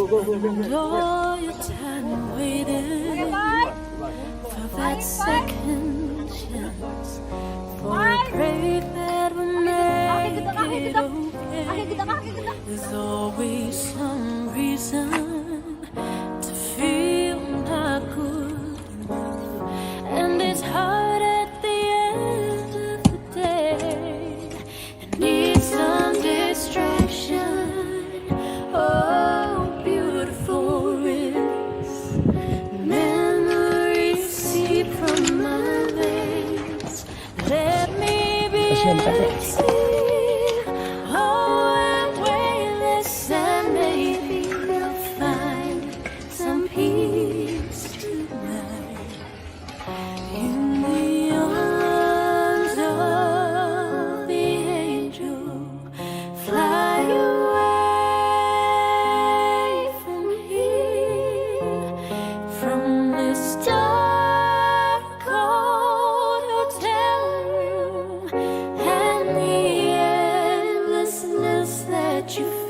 spend all your time waiting for that second chance, for a break that will make it okay. There's always some reason to feel not good enough, and it's hard at the end of the day. It needs some distraction. Oh, beautiful risks, memories seep from my veins. Let me be see. Oh, and weightless, and maybe we'll find some peace tonight in the arms of the angel. Fly away from here, from this dark, cold hotel room, and the endlessness that you feel.